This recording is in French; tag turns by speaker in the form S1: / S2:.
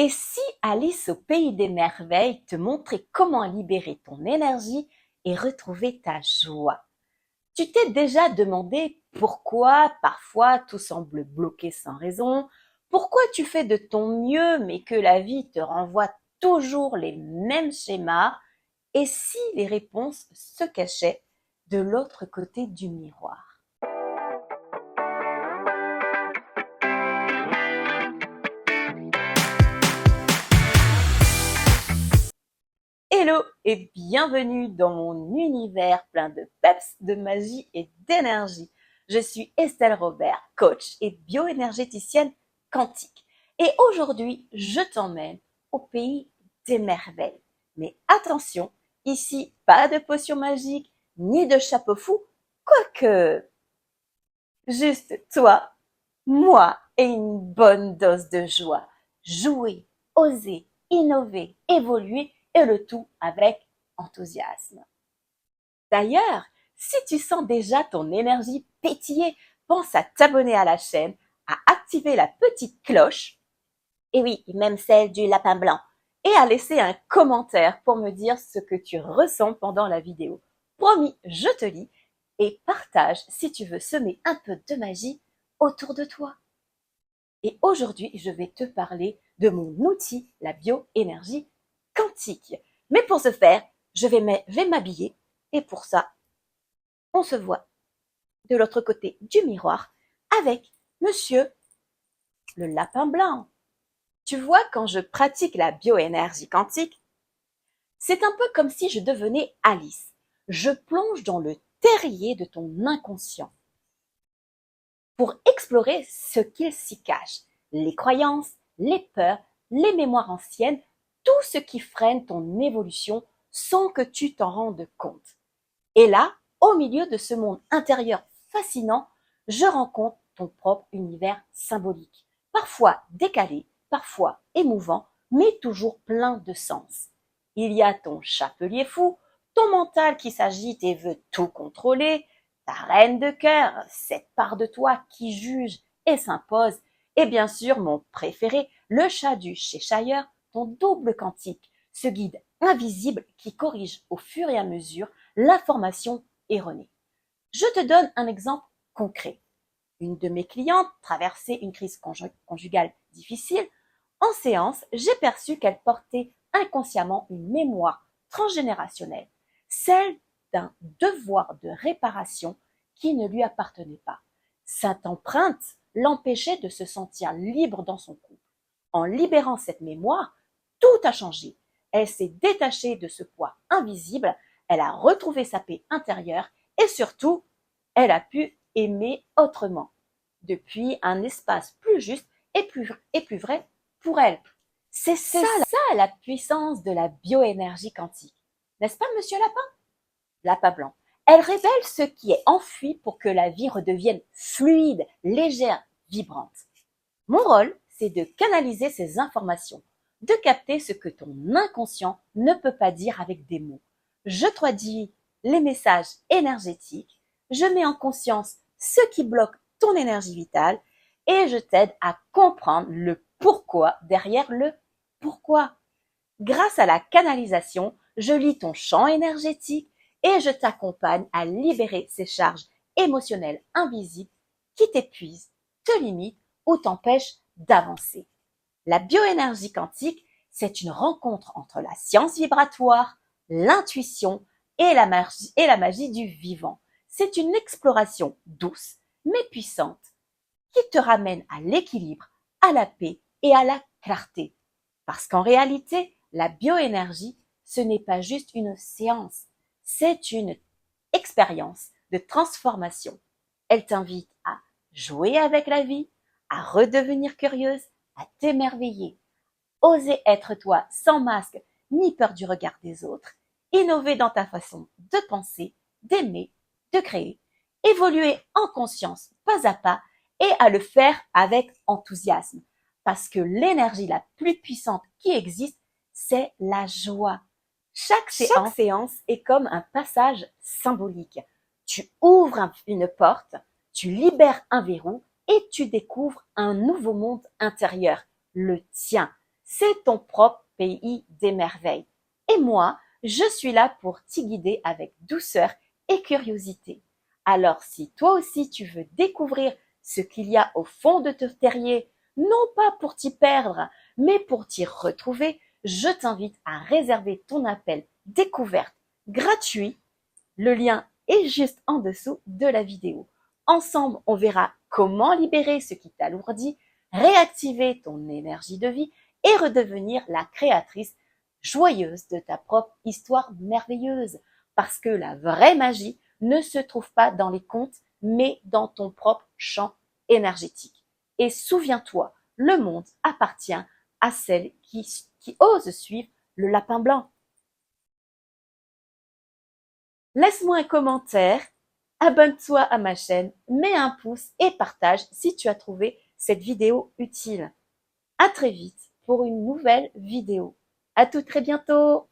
S1: Et si Alice au pays des merveilles te montrait comment libérer ton énergie et retrouver ta joie? Tu t'es déjà demandé pourquoi parfois tout semble bloqué sans raison? Pourquoi tu fais de ton mieux mais que la vie te renvoie toujours les mêmes schémas? Et si les réponses se cachaient de l'autre côté du miroir? Hello et bienvenue dans mon univers plein de peps, de magie et d'énergie. Je suis Estelle Robert, coach et bioénergéticienne quantique. Et aujourd'hui, je t'emmène au pays des merveilles. Mais attention, ici, pas de potion magique, ni de chapeau fou, quoique juste toi, moi et une bonne dose de joie. Jouer, oser, innover, évoluer et le tout avec enthousiasme. D'ailleurs, si tu sens déjà ton énergie pétiller, pense à t'abonner à la chaîne, à activer la petite cloche, et oui, même celle du lapin blanc, et à laisser un commentaire pour me dire ce que tu ressens pendant la vidéo. Promis, je te lis et partage si tu veux semer un peu de magie autour de toi. Et aujourd'hui, je vais te parler de mon outil, la bioénergie quantique. Mais pour ce faire, je vais m'habiller et pour ça, on se voit de l'autre côté du miroir avec monsieur le lapin blanc. Tu vois, quand je pratique la bioénergie quantique, c'est un peu comme si je devenais Alice. Je plonge dans le terrier de ton inconscient pour explorer ce qu'il s'y cache, les croyances, les peurs, les mémoires anciennes, tout ce qui freine ton évolution sans que tu t'en rendes compte. Et là, au milieu de ce monde intérieur fascinant, je rencontre ton propre univers symbolique, parfois décalé, parfois émouvant, mais toujours plein de sens. Il y a ton chapelier fou, ton mental qui s'agite et veut tout contrôler, ta reine de cœur, cette part de toi qui juge et s'impose, et bien sûr mon préféré, le chat du Cheshire, ton double quantique, ce guide invisible qui corrige au fur et à mesure l'information erronée. Je te donne un exemple concret. Une de mes clientes traversait une crise conjugale difficile. En séance, j'ai perçu qu'elle portait inconsciemment une mémoire transgénérationnelle, celle d'un devoir de réparation qui ne lui appartenait pas. Cette empreinte l'empêchait de se sentir libre dans son couple. En libérant cette mémoire, tout a changé. Elle s'est détachée de ce poids invisible, elle a retrouvé sa paix intérieure et surtout, elle a pu aimer autrement, depuis un espace plus juste et plus vrai pour elle. C'est ça la puissance de la bioénergie quantique. N'est-ce pas, monsieur Lapin? Lapin blanc. Elle révèle ce qui est enfui pour que la vie redevienne fluide, légère, vibrante. Mon rôle, c'est de canaliser ces informations, de capter ce que ton inconscient ne peut pas dire avec des mots. Je traduis les messages énergétiques, je mets en conscience ce qui bloque ton énergie vitale et je t'aide à comprendre le pourquoi derrière le pourquoi. Grâce à la canalisation, je lis ton champ énergétique et je t'accompagne à libérer ces charges émotionnelles invisibles qui t'épuisent, te limitent ou t'empêchent d'avancer. La bioénergie quantique, c'est une rencontre entre la science vibratoire, l'intuition et la magie du vivant. C'est une exploration douce mais puissante qui te ramène à l'équilibre, à la paix et à la clarté. Parce qu'en réalité, la bioénergie, ce n'est pas juste une séance, c'est une expérience de transformation. Elle t'invite à jouer avec la vie, à redevenir curieuse, à t'émerveiller, oser être toi sans masque ni peur du regard des autres, innover dans ta façon de penser, d'aimer, de créer, évoluer en conscience pas à pas et à le faire avec enthousiasme. Parce que l'énergie la plus puissante qui existe, c'est la joie. Chaque séance est comme un passage symbolique. Tu ouvres une porte, tu libères un verrou et tu découvres un nouveau monde intérieur, le tien. c'est ton propre pays des merveilles. Et moi, je suis là pour t'y guider avec douceur et curiosité. Alors si toi aussi tu veux découvrir ce qu'il y a au fond de ton terrier, non pas pour t'y perdre, mais pour t'y retrouver, je t'invite à réserver ton appel découverte gratuit. Le lien est juste en dessous de la vidéo. Ensemble, on verra comment libérer ce qui t'alourdit, réactiver ton énergie de vie et redevenir la créatrice joyeuse de ta propre histoire merveilleuse. Parce que la vraie magie ne se trouve pas dans les contes, mais dans ton propre champ énergétique. Et souviens-toi, le monde appartient à celles qui osent suivre le lapin blanc. Laisse-moi un commentaire, abonne-toi à ma chaîne, mets un pouce et partage si tu as trouvé cette vidéo utile. À très vite pour une nouvelle vidéo. À tout très bientôt!